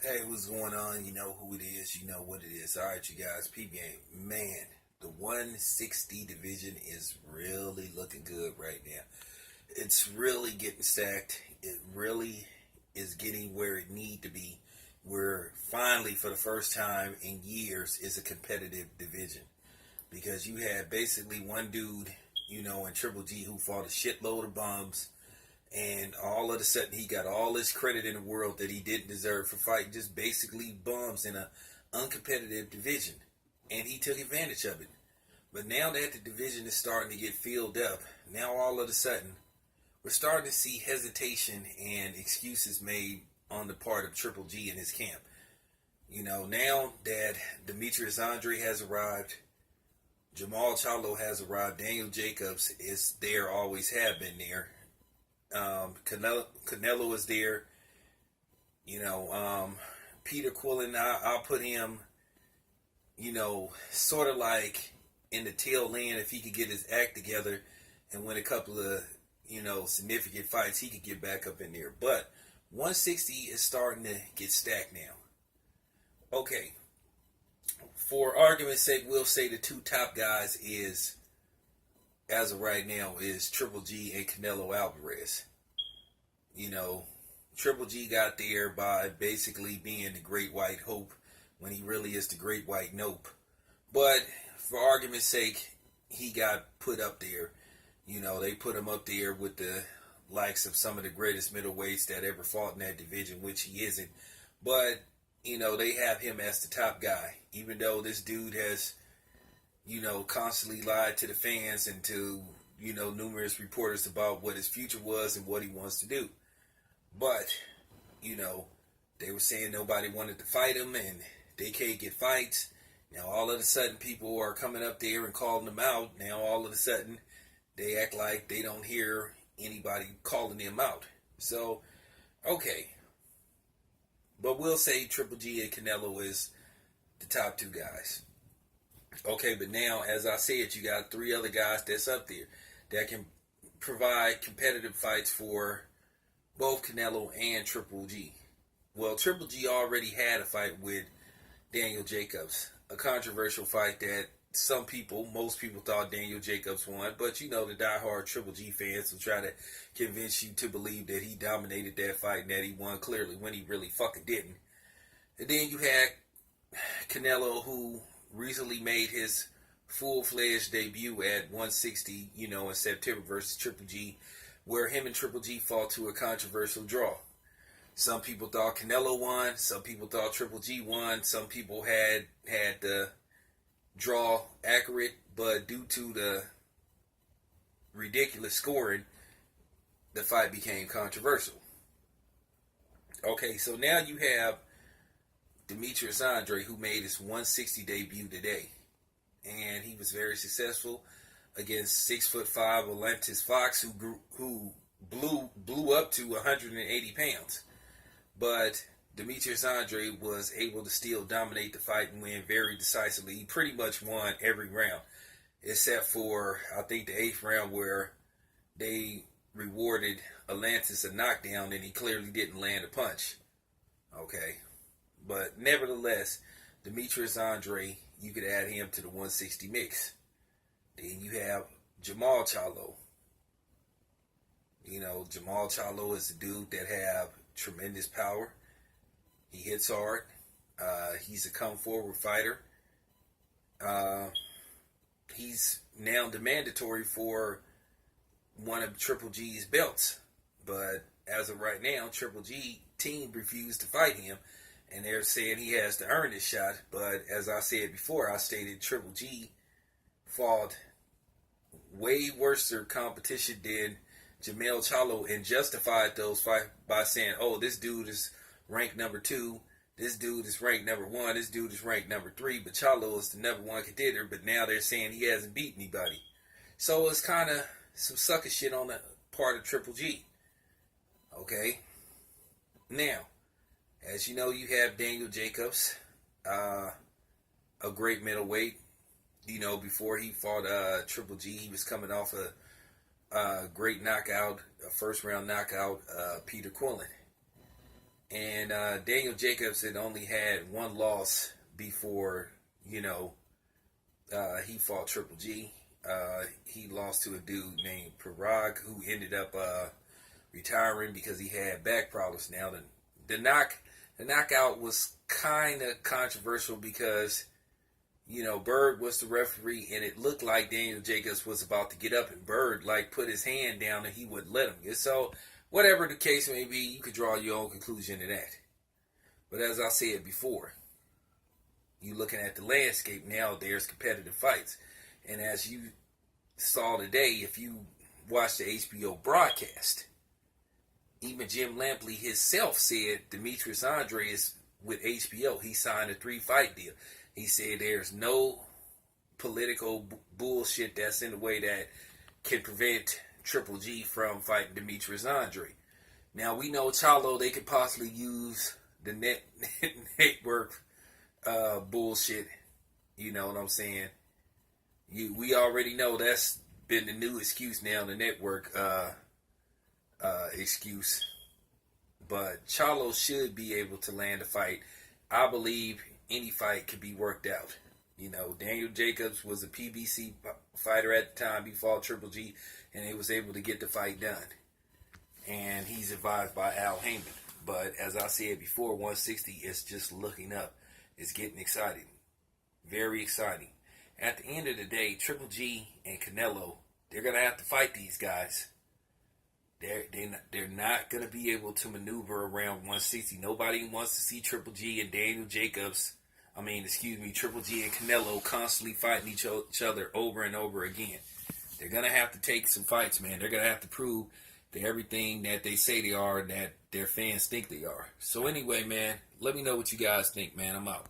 Hey, what's going on? You know who it is. You know what it is. All right, you guys. Peep game. Man, the 160 division is really looking good right now. It's really getting stacked. It really is getting where it need to be. Where finally, for the first time in years, is a competitive division. Because you had basically one dude, in Triple G who fought a shitload of bums, and all of a sudden he got all this credit in the world that he didn't deserve for fighting just basically bums in a uncompetitive division, and he took advantage of it. But now that the division is starting to get filled up, now all of a sudden we're starting to see hesitation and excuses made on the part of Triple G and his camp. Now that Demetrius Andre has arrived, Jamal Charlo has arrived, Daniel Jacobs is there, always have been there. Canelo is there. Peter Quillen, I'll put him, sort of like in the tail end. If he could get his act together and win a couple of, significant fights, he could get back up in there. But 160 is starting to get stacked now. Okay, for argument's sake, we'll say the two top guys is, as of right now, is Triple G and Canelo Alvarez. You know, Triple G got there by basically being the Great White Hope when he really is the Great White Nope. But for argument's sake, he got put up there. They put him up there with the likes of some of the greatest middleweights that ever fought in that division, which he isn't. But, they have him as the top guy, even though this dude has, constantly lied to the fans and to, numerous reporters about what his future was and what he wants to do. But, they were saying nobody wanted to fight him and they can't get fights. Now, all of a sudden, people are coming up there and calling them out. Now, all of a sudden, they act like they don't hear anybody calling them out. So, okay. But we'll say Triple G and Canelo is the top two guys. Okay, but now, as I said, you got three other guys that's up there that can provide competitive fights for both Canelo and Triple G. Well, Triple G already had a fight with Daniel Jacobs, a controversial fight that most people thought Daniel Jacobs won, but the diehard Triple G fans will try to convince you to believe that he dominated that fight and that he won clearly when he really fucking didn't. And then you had Canelo, who recently made his full-fledged debut at 160, in September versus Triple G, where him and Triple G fought to a controversial draw. Some people thought Canelo won. Some people thought Triple G won. Some people had the draw accurate, but due to the ridiculous scoring, the fight became controversial. Okay, so now you have Demetrius Andre, who made his 160 debut today, and he was very successful against 6'5" Olympus Fox, who blew up to 180 pounds. But Demetrius Andre was able to still dominate the fight and win very decisively. He pretty much won every round, except for, I think, the 8th round, where they rewarded Atlantis a knockdown and he clearly didn't land a punch. Okay. But nevertheless, Demetrius Andre, you could add him to the 160 mix. Then you have Jamal Charlo. Jamal Charlo is a dude that have tremendous power. He hits hard. He's a come forward fighter. He's now the mandatory for one of Triple G's belts. But as of right now, Triple G team refused to fight him. And they're saying he has to earn this shot. But as I said before, I stated Triple G fought way worse competition than Jamal Charlo and justified those fights by saying, oh, this dude is ranked number 2, this dude is ranked number 1, this dude is ranked number 3, but Charlo is the number 1 contender, but now they're saying he hasn't beat anybody. So it's kind of some sucker shit on the part of Triple G. Okay? Now, as you know, you have Daniel Jacobs, a great middleweight. Before he fought Triple G, he was coming off a great knockout, a first round knockout, Peter Quillen. And Daniel Jacobs had only had one loss before, you know, he fought Triple G. He lost to a dude named Parag, who ended up retiring because he had back problems. Now the knockout was kind of controversial because, you know, Bird was the referee, and it looked like Daniel Jacobs was about to get up, and Bird like put his hand down, and he wouldn't let him. So whatever the case may be, you could draw your own conclusion to that. But as I said before, you looking at the landscape now, there's competitive fights. And as you saw today, if you watch the HBO broadcast, even Jim Lampley himself said Demetrius Andre is with HBO. He signed a 3-fight deal. He said there's no political bullshit that's in the way that can prevent Triple G from fighting Demetrius Andre. Now, we know Charlo, they could possibly use the network bullshit. You know what I'm saying? We already know that's been the new excuse now, the network excuse. But Charlo should be able to land a fight. I believe any fight could be worked out. You know, Daniel Jacobs was a PBC fighter at the time. He fought Triple G, and he was able to get the fight done. And he's advised by Al Heyman. But as I said before, 160 is just looking up. It's getting exciting. Very exciting. At the end of the day, Triple G and Canelo, they're going to have to fight these guys. They're not going to be able to maneuver around 160. Nobody wants to see Triple G and Daniel Jacobs. Triple G and Canelo constantly fighting each other over and over again. They're going to have to take some fights, man. They're going to have to prove that everything that they say they are, that their fans think they are. So anyway, man, let me know what you guys think, man. I'm out.